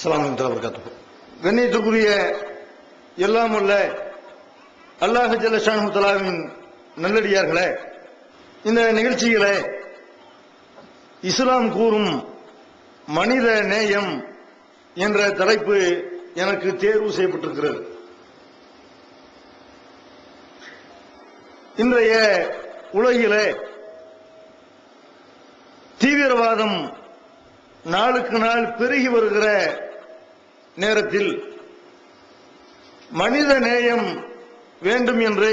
அஸ்ஸலாமு அலைக்கும் வரகாத்துஹு. கண்ணியத்துக்குரிய எல்லாம் உள்ள அல்லாஹ் ஜல்ல ஷானஹு தஆலாவின் நல்லடியார்களே, இந்த நிகழ்ச்சியிலே இஸ்லாம் கூறும் மனித நேயம் என்ற தலைப்பு எனக்கு தேர்வு செய்யப்பட்டிருக்கிறது. இன்றைய உலகிலே தீவிரவாதம் நாளுக்கு நாள் பெருகி வருகிற நேரத்தில் மனித நேயம் வேண்டும் என்று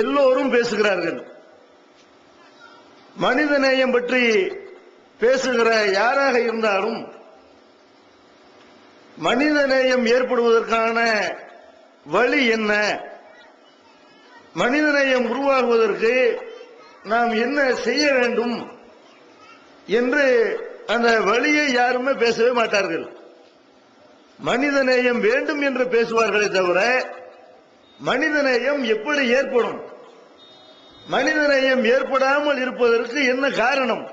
எல்லோரும் பேசுகிறார்கள். மனித நேயம் பற்றி பேசுகிற யாராக இருந்தாலும் மனித நேயம் ஏற்படுவதற்கான வழி என்ன, மனித நேயம் உருவாகுவதற்கு நாம் என்ன செய்ய வேண்டும் என்று அந்த வழியை யாருமே பேசவே மாட்டார்கள். மனிதநேயம் வேண்டும் என்று பேசுவார்களே தவிர மனிதநேயம் எப்படி ஏற்படும், மனிதநேயம் ஏற்படாமல் இருப்பதற்கு என்ன காரணம்,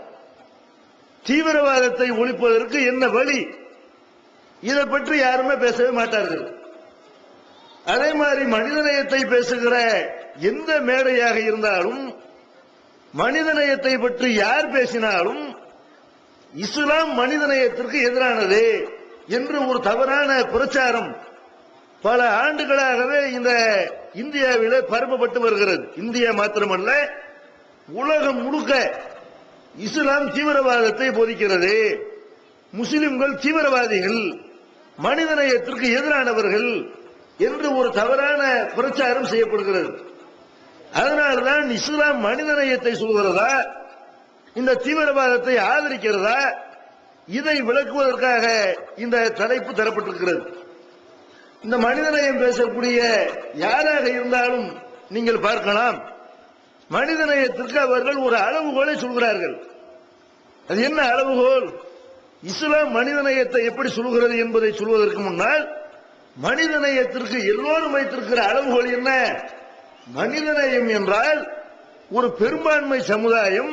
தீவிரவாதத்தை ஒழிப்பதற்கு என்ன வழி, இதை பற்றி யாருமே பேசவே மாட்டார்கள். அதே மாதிரி மனிதநேயத்தை பேசுகிற எந்த மேடையாக இருந்தாலும் மனிதநேயத்தை பற்றி யார் பேசினாலும் இஸ்லாம் மனிதநேயத்திற்கு எதிரானது என்று ஒரு தவறான பிரச்சாரம் பல ஆண்டுகளாகவே இந்த இந்தியாவிலே பரப்பப்பட்டு வருகிறது. இந்தியா மாத்திரமல்ல, உலகம் முழுக்க இஸ்லாம் தீவிரவாதத்தை போதிக்கிறது, முஸ்லிம்கள் தீவிரவாதிகள், மனிதநேயத்திற்கு எதிரானவர்கள் என்று ஒரு தவறான பிரச்சாரம் செய்யப்படுகிறது. அதனால்தான் இஸ்லாம் மனிதநேயத்தை சொல்கிறதா, இந்த தீவிரவாதத்தை ஆதரிக்கிறதா, இதை விளக்குவதற்காக இந்த தலைப்பு தரப்பட்டிருக்கிறது. இந்த மனிதநேயம் பேசக்கூடிய யாராக இருந்தாலும் நீங்கள் பார்க்கலாம், மனிதநேயத்திற்கு அவர்கள் ஒரு அளவுகோலை சொல்கிறார்கள். அது என்ன அளவுகோல்? இஸ்லாம் மனிதநேயத்தை எப்படி சொல்கிறது என்பதை சொல்வதற்கு முன்னால் மனிதநேயத்திற்கு எல்லோரும் வைத்திருக்கிற அளவுகோல் என்ன? மனிதநேயம் என்றால் ஒரு பெரும்பான்மை சமுதாயம்,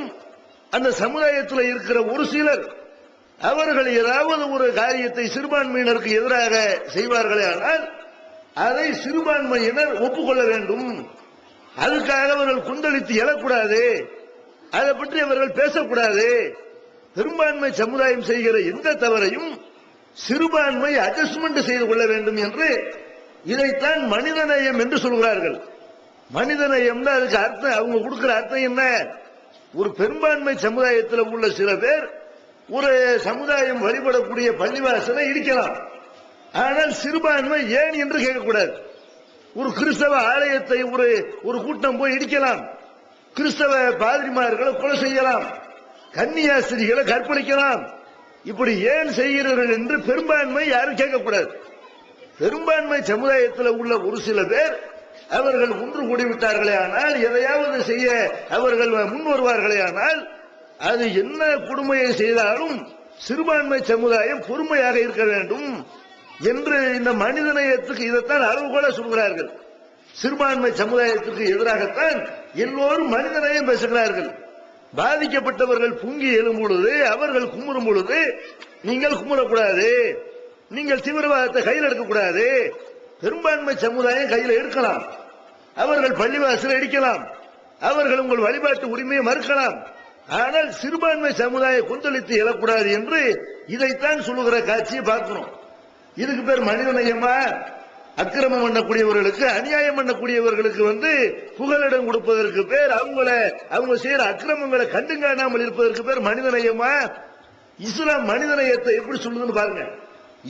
அந்த சமுதாயத்தில் இருக்கிற ஒரு சிலர் அவர்கள் ஏதாவது ஒரு காரியத்தை சிறுபான்மையினருக்கு எதிராக செய்வார்களே ஆனால் அதை சிறுபான்மையினர் ஒப்புக்கொள்ள வேண்டும். அதுக்காக அவர்கள் கொந்தளித்து எழக்கூடாது, அதை பற்றி அவர்கள் பேசக்கூடாது. பெரும்பான்மை சமுதாயம் செய்கிற எந்த தவறையும் சிறுபான்மை அட்ஜஸ்ட்மெண்ட் செய்து கொள்ள வேண்டும் என்று இதைத்தான் மனிதநேயம் என்று சொல்கிறார்கள். மனிதநேயம் அதுக்கு அர்த்தம், அவங்க கொடுக்கிற அர்த்தம் என்ன? ஒரு பெரும்பான்மை சமுதாயத்தில் உள்ள சில பேர் ஒரு சமுதாயம் வழிபடக்கூடிய பள்ளிவாசலை இடிக்கலாம், ஆனால் சிறுபான்மை ஏன் என்று கேட்கக்கூடாது. ஒரு கிறிஸ்தவ ஆலயத்தை ஒரு கூட்டம் போய் இடிக்கலாம், கிறிஸ்தவ பாதிரிமார்களை கொலை செய்யலாம், கன்னியாஸ்திரிகளை கற்பழிக்கலாம், இப்படி ஏன் செய்கிறீர்கள் என்று பெரும்பான்மை யாரும் கேட்கக்கூடாது. பெரும்பான்மை சமுதாயத்தில் உள்ள ஒரு சில பேர் அவர்கள் ஒன்று கூடிவிட்டார்களே ஆனால், எதையாவது செய்ய அவர்கள் முன் வருவார்களே ஆனால், அது என்ன கொடுமையை செய்தாலும் சிறுபான்மை சமுதாயம் பொறுமையாக இருக்க வேண்டும் என்று இந்த மனிதநேயத்துக்கு இதைத்தான் அளவுகோல சொல்கிறார்கள். சிறுபான்மை சமுதாயத்துக்கு எதிராகத்தான் எல்லோரும் மனிதநேயம் பேசுகிறார்கள். பாதிக்கப்பட்டவர்கள் பொங்கி எழும் பொழுது, அவர்கள் குமுறும் பொழுது நீங்கள் குமுறக்கூடாது, நீங்கள் தீவிரவாதத்தை கையில் எடுக்கக்கூடாது. பெரும்பான்மை சமுதாயம் கையில் எடுக்கலாம், அவர்கள் பள்ளிவாசலை இடிக்கலாம், அவர்கள் உங்கள் வழிபாட்டு உரிமையை மறுக்கலாம், ஆனால் சிறுபான்மை சமுதாயம் கொந்தளித்து எழக்கூடாது என்று இதைத்தான் சொல்லுகிற காட்சியை பார்க்கிறோம். இதுக்கு பேர் மனிதநேயமா? அக்கிரமம் பண்ணக்கூடியவர்களுக்கு, அநியாயம் பண்ணக்கூடியவர்களுக்கு புகலிடம் கொடுப்பதற்கு பேர், அவங்க செய்யற அக்கிரமங்களை கண்டு காணாமல் இருப்பதற்கு பேர் மனிதநேயமா? இஸ்லாம் மனிதநேயத்தை எப்படி சொல்லுதுன்னு பாருங்க.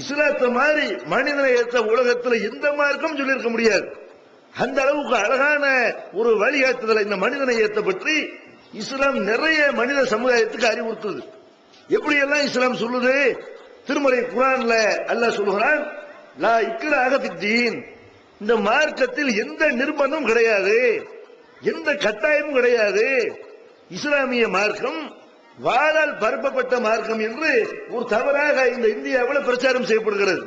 இஸ்லாத்தை மாதிரி மனிதநேயத்தை உலகத்தில் எந்த மார்க்கம் சொல்லியிருக்க முடியாது. அந்த அளவுக்கு அழகான ஒரு வழிகாட்டுதல் இந்த மனிதநேயத்தை பற்றி இஸ்லாம் நிறைய மனித சமுதாயத்துக்கு அறிவுறுத்துது. எப்படி எல்லாம் இஸ்லாம் சொல்லுது? திருமறை குர்ஆன்ல அல்லாஹ் சொல்லுகிறான், லா இக்ராஹ ஃபித்தீன், இந்த மார்க்கத்தில் எந்த நிர்பந்தமும் கிடையாது, எந்த கட்டாயமும் கிடையாது. இஸ்லாமிய மார்க்கம் வாளால் பரப்பப்பட்ட மார்க்கம் என்று ஒரு தவறாக இந்த இந்தியாவில் பிரச்சாரம் செய்யப்படுகிறது.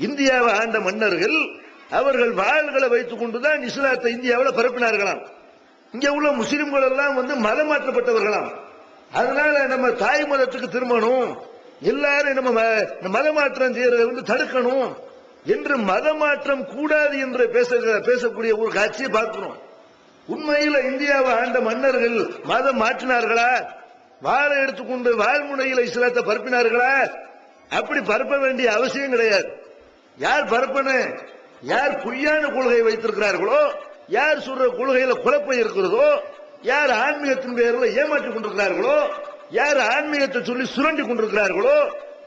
இந்தியாவை ஆண்ட மன்னர்கள் அவர்கள் வாள்களை வைத்துக் கொண்டுதான் இஸ்லாத்தை இந்தியாவில் பரப்பினார்களாம். இங்க உள்ள முஸ்லிம்கள் எல்லாம் மதம் மாற்றப்பட்டவர்களாம். அதனால நம்ம தாய் மதத்துக்கு திரும்பணும், எல்லாரும் நம்ம மத மாற்றம் செய்யறதை வந்து தடுக்கணும் என்று மத மாற்றம் கூடாது என்று பேசக்கூடிய ஒரு காட்சியை பார்க்கிறோம். உண்மையில் இந்தியாவை ஆண்ட மன்னர்கள் மதம் மாற்றினார்களா? வாழை எடுத்துக்கொண்டு வாழ்முனையில் இஸ்லாத்தை பரப்பினார்களா? அப்படி பரப்ப வேண்டிய அவசியம் கிடையாது. யார் பரப்பன? யார் பொய்யான கொள்கை வைத்திருக்கிறார்களோ, யார் சொல்ற கொள்கையில குழப்பம் இருக்கிறதோ, யார் ஆன்மீகத்தின் பெயரில் ஏமாற்றிக் கொண்டிருக்கிறார்களோ, யார் ஆன்மீகத்தை சொல்லி சுரண்டி கொண்டிருக்கிறார்களோ,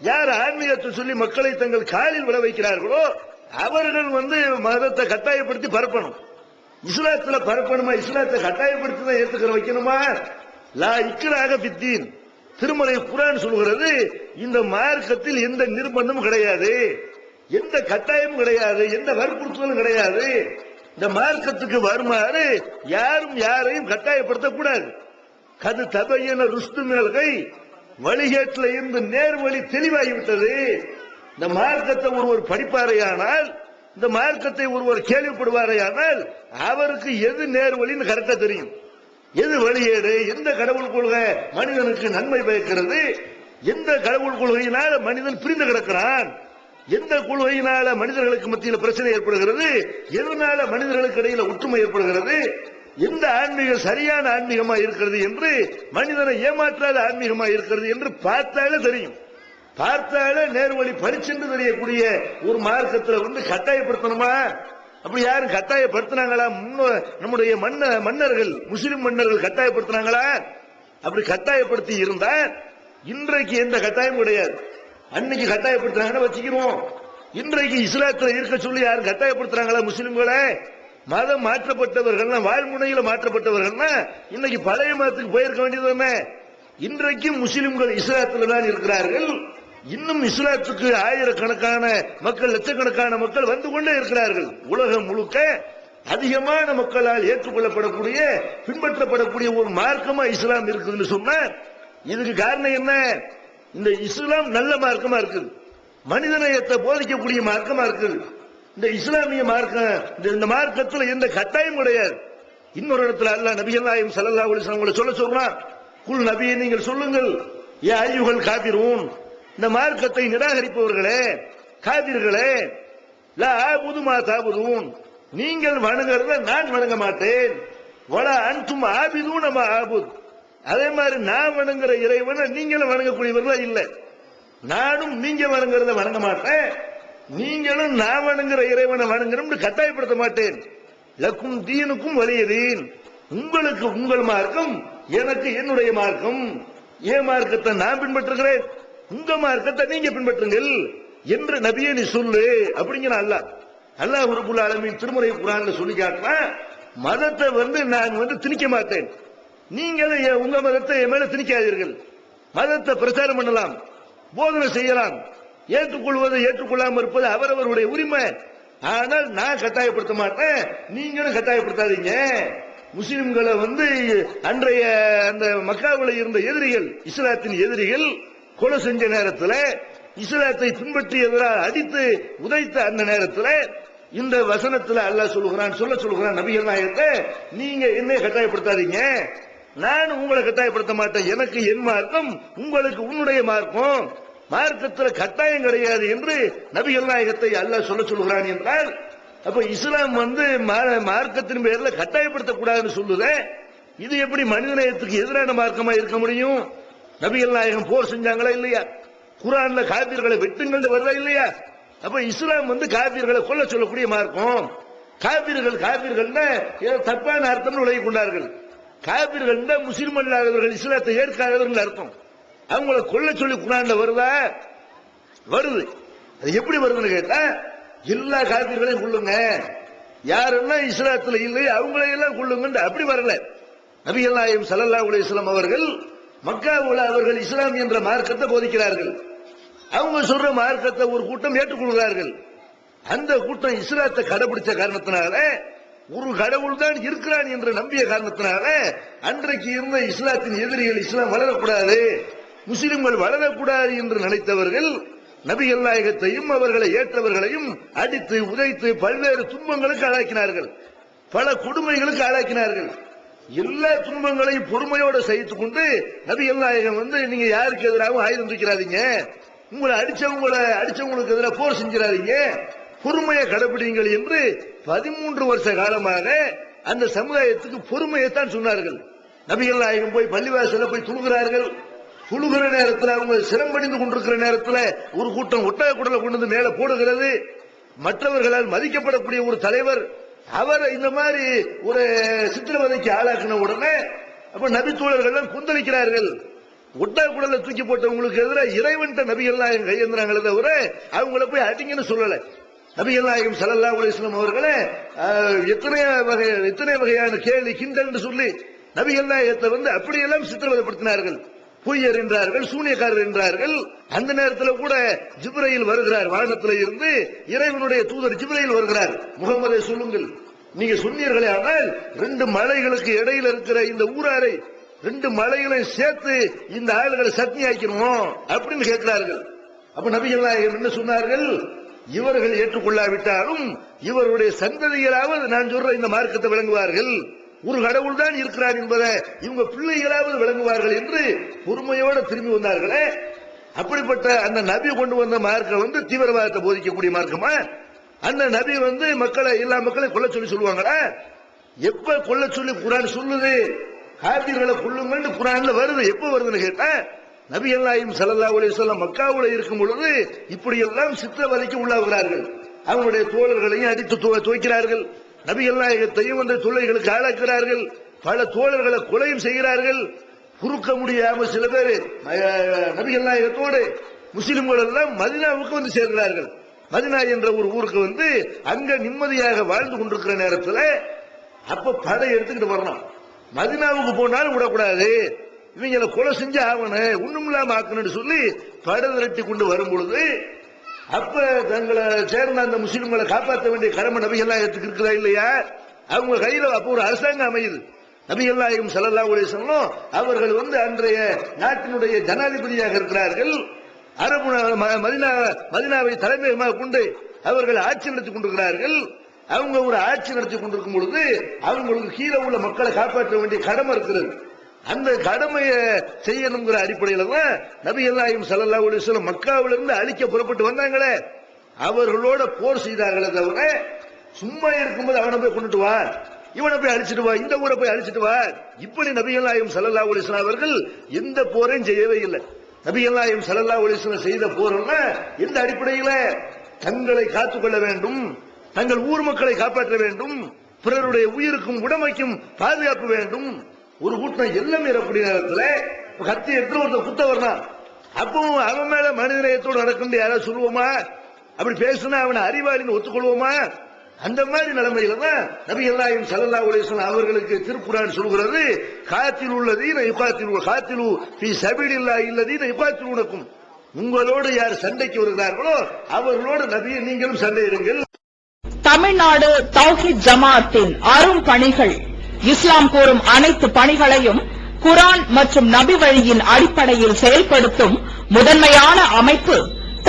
யார் ஆன்மீகத்தை சொல்லி மக்களை தங்கள் காலில் விழ வைக்கிறார்களோ, அவர்கள் வந்து மதத்தை கட்டாயப்படுத்தி பரப்பணும். இஸ்லாத்துல பரப்பணுமா? இஸ்லாத்தை கட்டாயப்படுத்தி தான் ஏத்துக்கிற வைக்கணுமா? லா இக்ராஹ ஃபித்தீன். திருமறை குர்ஆன் சொல்கிறது, இந்த மார்க்கத்தில் எந்த நிர்பந்தமும் கிடையாது, எந்த கட்டாயமும் கிடையாது, எந்த வற்புறுத்தலும் கிடையாது. இந்த மார்க்கத்துக்கு வருமாறு யாரும் யாரையும் கட்டாயப்படுத்தக்கூடாது. கது தபையன ருஷ்து மேல்கை, வழிகேட்டில் இருந்து நேர்வழி தெளிவாகிவிட்டது. இந்த மார்க்கத்தை ஒருவர் படிப்பாரையானால், இந்த மார்க்கத்தை ஒருவர் கேள்விப்படுவாரையானால் அவருக்கு எது நேர்வழின்னு கரெக்டா தெரியும், எது வழியேடு, எந்த கடவுள் கொள்கை மனிதனுக்கு நன்மை பயக்கிறது, எந்த கடவுள் கொள்கையினால மனிதன் பிரிந்து கிடக்கிறான், எந்த கொள்கையினால மனிதர்களுக்கு மத்தியில் பிரச்சனை ஏற்படுகிறது, எதனால மனிதர்களுக்கு இடையில ஒற்றுமை ஏற்படுகிறது, எந்த ஆன்மீகம் சரியான ஆன்மீகமா இருக்கிறது என்று, மனிதனை ஏமாற்றாத ஆன்மீகமா இருக்கிறது என்று பார்த்தாலே தெரியும். பார்த்தாலே நேர்வழி பரிச்சென்று தெரியக்கூடிய ஒரு மார்க்கத்தில் வந்து கட்டாயப்படுத்தணுமா? அப்படி யாரும் கட்டாயப்படுத்தினாங்களா? நம்முடைய மன்னர்கள், முஸ்லிம் மன்னர்கள் கட்டாயப்படுத்தினாங்களா? அப்படி கட்டாயப்படுத்தி இருந்தா இன்றைக்கு எந்த கட்டாயமும் கிடையாது. அன்னைக்கு கட்டாயப்படுத்துறாங்கன்னு வச்சுக்கிறோம். இன்றைக்கு இஸ்லாத்தில் இருக்க சொல்லி யாரும் கட்டாயப்படுத்துறாங்களா? முஸ்லிம்களை மதம் மாற்றப்பட்டவர்கள், வாழ்முனையில மாற்றப்பட்டவர்கள் இன்னைக்கு பழைய மதத்துக்கு போயிருக்க வேண்டியது என்ன? இன்றைக்கும் முஸ்லிம்கள் இஸ்லாத்தில் தான் இருக்கிறார்கள். இன்னும் இஸ்லாத்துக்கு ஆயிரக்கணக்கான மக்கள், லட்சக்கணக்கான மக்கள் வந்து கொண்டே இருக்கிறார்கள். உலகம் முழுக்க அதிகமான மக்களால் ஏற்றுக்கொள்ளப்படக்கூடிய, பின்பற்றப்படக்கூடிய ஒரு மார்க்கமா இஸ்லாம் இருக்குதுன்னு சொன்னா இதுக்கு காரணம் என்ன? இந்த இஸ்லாம் நல்ல மார்க்கமா இருக்குது, மனிதநேயத்தை போதிக்கக்கூடிய மார்க்கமா இருக்குது. இந்த இஸ்லாமிய மார்க்கம், இந்த மார்க்கத்தில் எந்த கட்டாயம் கிடையாது. இன்னொரு இடத்துல அல்லாஹ் நபிகள் நாயகம் ஸல்லல்லாஹு அலைஹி வஸல்லம் சொல்ல சொல்றான், குல் நபியே நீங்கள் சொல்லுங்கள், யா அய்யுஹல் காஃபிரூன், இந்த மார்க்கத்தை நிராகரிப்பவர்களே, காபிர்களே, லா அபுது மா தஅபுதூன், நீங்கள் வணங்குறத நான் வணங்க மாட்டேன், வலா அன்தும் ஆபிதூன மா அபுத், அதே மாதிரி நான் வணங்குற இறைவனை நீங்களும் வணங்கக்கூடியவர்களா இல்லை, நானும் நீங்க வணங்குறத வணங்க மாட்டேன், நீங்களும் நான் வணங்குற இறைவனை வணங்கணும்னு கட்டாயப்படுத்த மாட்டேன். லக்கும் தீனுக்கும் வலியதீன், உங்களுக்கு உங்கள் மார்க்கம், எனக்கு என்னுடைய மார்க்கம். ஏன் மார்க்கத்தை நான் பின்பற்றுகிறேன், உங்க மார்க்கத்தை நீங்க பின்பற்றுங்கள் என்று நபியே நீ சொல்லு அப்படிங்கிற அல்லாஹ் ரப்பல் ஆலமீன் திருமறை குர்ஆன்ல சொல்லி காட்டினா, மதத்தை வந்து நான் வந்து திணிக்க மாட்டேன், நீங்களும் உங்க மதத்தை என் மேல திணிக்காதீர்கள். மதத்தை பிரச்சாரம் பண்ணலாம், போதனை செய்யலாம், ஏற்றுக்கொள்வதை ஏற்றுக்கொள்ளாமல் இருப்பது அவரவருடைய உரிமை. ஆனால் நான் கட்டாயப்படுத்த மாட்டேன், நீங்களும் கட்டாயப்படுத்தாதீங்க. முஸ்லிம்களை வந்து அன்றைய அந்த மக்காவில் இருந்த எதிரிகள், இஸ்லாத்தின் எதிரிகள் கொலை செஞ்ச நேரத்தில், இஸ்லாத்தை பின்பற்றி எதிராக அடித்து உதைத்த அந்த நேரத்தில் இந்த வசனத்தில் அல்லாஹ் சொல்லுகிறான் நபிகள் நாயகத்தை, நீங்க என்னை கட்டாயப்படுத்தாதீங்க, நான் உங்களை கட்டாயப்படுத்த மாட்டேன், எனக்கு என் மார்க்கம், உங்களுக்கு உன்னுடைய மார்க்கம், மார்க்கத்தில் கட்டாயம் கிடையாது என்று நபிகள் நாயகத்தை அல்லாஹ் சொல்லுகிறான் என்றால், அப்ப இஸ்லாம் வந்து மார்க்கத்தின் பெயரில் கட்டாயப்படுத்தக்கூடாதுன்னு சொல்லுத, இது எப்படி மனிதநேயத்துக்கு எதிரான மார்க்கமா இருக்க முடியும்? நபிகள் நாயகம் போர் செஞ்சாங்களா இல்லையா? குர்ஆன்ல காபிர்களை வெட்டுங்கள் வருதா இல்லையா? அப்ப இஸ்லாம் வந்து காபிர்களை கொல்ல சொல்லக்கூடிய மார்க்கம். காபிர்கள் தப்பான அர்த்தம் விலகி கொண்டார்கள். காபிர்கள் முஸ்லிம் அல்லாதவர்கள், இஸ்லாத்தை ஏற்காதவர்கள் அர்த்தம். அவங்களை கொல்ல சொல்லி குர்ஆன்ல வருதா? வருது. அது எப்படி வருதுன்னு கேட்டா, எல்லா காபிர்களையும் கொள்ளுங்க, யாருன்னா இஸ்லாத்துல இல்லை அவங்களையெல்லாம் கொள்ளுங்க, அப்படி வரல. நபிகள் நாயகம் ஸல்லல்லாஹு அலைஹி வஸல்லம் அவர்கள் மக்காவுல அவர்கள் இஸ்லாம் என்ற மார்க்கத்தை போதிக்கிறார்கள். அவங்க சொல்ற மார்க்கத்தை ஒரு கூட்டம் ஏற்றுக்கொள்கிறார்கள். அந்த கூட்டம் இஸ்லாத்தை கடைபிடிச்ச காரணத்தினால, ஒரு கடவுள் தான் இருக்கிறான் என்று நம்பிய காரணத்தினால, அன்றைக்கு இருந்த இஸ்லாத்தின் எதிரிகள் இஸ்லாம் வளரக்கூடாது, முஸ்லிம்கள் வளரக்கூடாது என்று நினைத்தவர்கள் நபிகள் நாயகத்தையும் அவர்களை ஏற்றவர்களையும் அடித்து உதைத்து பல்வேறு துன்பங்களுக்கு ஆளாக்கினார்கள், பல கொடுமைகளுக்கு ஆளாக்கினார்கள். எல்லா துன்பங்களையும் பொறுமையோட சகித்துக் கொண்டு நபிகள் நாயகம் நீங்க யாருக்கு எதிராகவும் ஆயுதம் தூக்கிறாதீங்க, உங்களை அடிச்சவங்களுக்கு எதிராக போர் செஞ்சிடாதீங்க, பொறுமையை கடைபிடிங்கள் என்று 13 வருஷ காலமாக அந்த சமுதாயத்துக்கு பொறுமையைத்தான் சொன்னார்கள். நபிகள் நாயகம் போய் பள்ளிவாசல போய் துழுகிறார்கள். துழுகிற நேரத்தில் அவங்க சிரமடைந்து கொண்டிருக்கிற நேரத்தில் ஒரு கூட்டம் ஒட்டக குடலை கொண்டு வந்து மேல போடுகிறது. மற்றவர்களால் மதிக்கப்படக்கூடிய ஒரு தலைவர் அவர் இந்த மாதிரி ஒரு சித்திரவதைக்கு ஆளாக்கின உடனே அப்ப நபி தோழர்கள் கொந்தளிக்கிறார்கள். ஒட்டக குடலை தூக்கி போட்டவங்களுக்கு எதிராக இறைவன் நபிகள் நாயகம் கையெழுந்தாங்களே தவிர அவங்கள போய் அடிங்கன்னு சொல்லல. நபிகள் நாயகம் ஸல்லல்லாஹு அலைஹி வஸல்லம் அவர்களே எத்தனை வகையான கேலி கிண்டல் சொல்லி நபிகள் நாயகத்தை அப்படியெல்லாம் சித்திரவதைப்படுத்தினார்கள். பொய்யர் என்றார்கள், சூனியக்காரர் என்றார்கள். அந்த நேரத்தில் கூட ஜிப்ரீல் வருகிறார், வானத்தில் இருந்து இறைவனுடைய தூதர் ஜிப்ரீல் வருகிறார். முகமதை சொல்லுங்கள், நீங்க சொன்னீர்களே, ஆனால் 2 மலைகளுக்கு இடையில இருக்கிற இந்த ஊராரை 2 மலைகளை சேர்த்து இந்த ஆளுகளை சட்னி ஆக்கணும் அப்படின்னு கேட்கிறார்கள். அப்ப நபிகள் நாயகம் என்ன சொன்னார்கள்? இவர்கள் ஏற்றுக்கொள்ளாவிட்டாலும் இவருடைய சந்ததிகளாவது நான் சொல்ற இந்த மார்க்கத்தை விளங்குவார்கள், ஒரு கடவுள் தான் இருக்கிறார் என்பதை இவங்க பிள்ளைகளாவது விளங்குவார்கள் என்று பொறுமையோடு திரும்பி வந்தார்களே. அப்படிப்பட்ட அந்த நபி கொண்டு வந்த மார்க்கம் தீவிரவாதத்தை போதிக்கக்கூடிய மார்க்கமா? அந்த நபி மக்களை எல்லா மக்களையும் கொல்ல சொல்லி சொல்லுவாங்களா? எப்ப கொல்ல சொல்லி குர்ஆன் சொல்லுது? காபிர்களை கொல்லுங்கன்னு குர்ஆன்ல வருது. எப்ப வருதுன்னு கேட்டா, நபிகள் நாயகம் ஸல்லல்லாஹு அலைஹி வஸல்லம் மக்காவுல இருக்கும் பொழுது இப்படி எல்லாம் சித்திரவதைக்கு உள்ளாகிறார்கள். அவங்களுடைய தோழர்களையும் அடித்து துவைக்கிறார்கள். நபிகள் நாயகத்தையும் அந்த தொல்லைகளுக்கு ஆளாக்குகிறார்கள். பல தோழர்களை கொலையும் செய்கிறார்கள். குறுக்க முடியாம சில பேர் நபிகள் நாயகத்தோடு முஸ்லிம்கள் எல்லாம் மதீனாவுக்கு சேர்கிறார்கள். மதீனா என்ற ஒரு ஊருக்கு அங்க நிம்மதியாக வாழ்ந்து கொண்டிருக்கிற நேரத்தில் அப்ப படை எடுத்துக்கிட்டு வரணும். மதீனாவுக்கு போனாலும் விடக்கூடாது, இவங்களை கொலை செஞ்சு ஆகணும், ஒண்ணும் இல்லாம ஆக்கணும்னு சொல்லி படை திரட்டி கொண்டு வரும் பொழுது அப்ப தங்களை சேர்ந்த அந்த முஸ்லிம்களை காப்பாற்ற வேண்டிய கடமை நபிகள் நாயகத்துக்கு இருக்குதா இல்லையா? அவங்க கையில அப்ப ஒரு அரசாங்கம் அமையுது. நபிகள் நாயகம் ஸல்லல்லாஹு அலைஹி வஸல்லம் அவர்கள் அன்றைய நாட்டினுடைய ஜனாதிபதியாக இருக்கிறார்கள். அரபு மதீனாவை தலைமையகமாக கொண்டு அவர்கள் ஆட்சி நடத்திக் கொண்டிருக்கிறார்கள். அவங்க ஒரு ஆட்சி நடத்தி கொண்டிருக்கும் பொழுது அவங்களுக்கு கீழே உள்ள மக்களை காப்பாற்ற வேண்டிய கடமை இருக்கிறது. அந்த கடமையை செய்யணுங்கிற அடிப்படையில் தான் நபிகள் நாயகம் ஸல்லல்லாஹு அலைஹி வஸல்லம் மக்காவிலிருந்து அழிக்க புறப்பட்டு வந்தாங்களே, அவர்களோட போர் செய்தார்களே தவிர சும்மா இருக்கும்போது அவனை போய் கொண்டுட்டு வா, இவனை போய் அழிச்சிட்டு வா, இந்த ஊரை போய் அழிச்சிட்டு வா, இப்படி நபிகள் நாயகம் ஸல்லல்லாஹு அலைஹி வஸல்லம் அவர்கள் எந்த போரையும் செய்யவே இல்லை. நபிகள் நாயகம் ஸல்லல்லாஹு அலைஹி வஸல்லம் செய்த போர்னா எந்த அடிப்படையில்? தங்களை காத்துக்கொள்ள வேண்டும், தங்கள் ஊர் மக்களை காப்பாற்ற வேண்டும், பிறருடைய உயிருக்கும் உடமைக்கும் பாதுகாப்பு வேண்டும். ஒரு கூட்டம் எல்லாம் இருக்கக்கூடிய நேரத்தில் கத்தி எடுத்து ஒருத்தர் குத்த வரலாம், அப்பவும் அவன் மேல மனிதநேயத்தோடு நடக்கும் யாராவது சொல்லுவோமா? அப்படி பேசுனா அவனை அறிவாளின்னு ஒத்துக்கொள்வோமா? அந்த மாதிரி நிலைமையில தான் நபிகள் நாயகம் ஸல்லல்லாஹு அலைஹி வஸல்லம் அவர்களுக்கு திருக்குர்ஆன் சொல்கிறது, காத்திலுல்லதீன யுகாத்திலு ஃபீ ஸபீலில்லாஹி அல்லதீன யுகாத்திலுனக்கும், உங்களோடு யார் சண்டைக்கு வருகிறார்களோ அவர்களோடு நபியே நீங்களும் சண்டையிடுங்கள். தமிழ்நாடு தௌஹீத் ஜமாஅத்தின் அரும் பணிகள், இஸ்லாம் கூறும் அனைத்து பணிகளையும் குர்ஆன் மற்றும் நபி வழியின் அடிப்படையில் செயல்படுத்தும் முதன்மையான அமைப்பு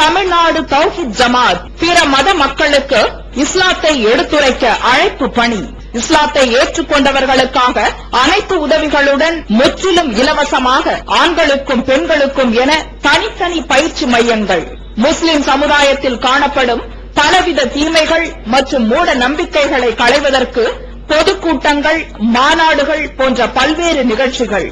தமிழ்நாடு தௌஹீத் ஜமாஅத். பிற மத மக்களுக்கு இஸ்லாத்தை எடுத்துரைக்க அழைப்பு பணி. இஸ்லாத்தை ஏற்றுக்கொண்டவர்களுக்காக அனைத்து உதவிகளுடன் முற்றிலும் இலவசமாக ஆண்களுக்கும் பெண்களுக்கும் என தனித்தனி பயிற்சி மையங்கள். முஸ்லிம் சமுதாயத்தில் காணப்படும் பலவித தீமைகள் மற்றும் மூட நம்பிக்கைகளை களைவதற்கு பொதுக்கூட்டங்கள், மாநாடுகள் போன்ற பல்வேறு நிகழ்ச்சிகள்,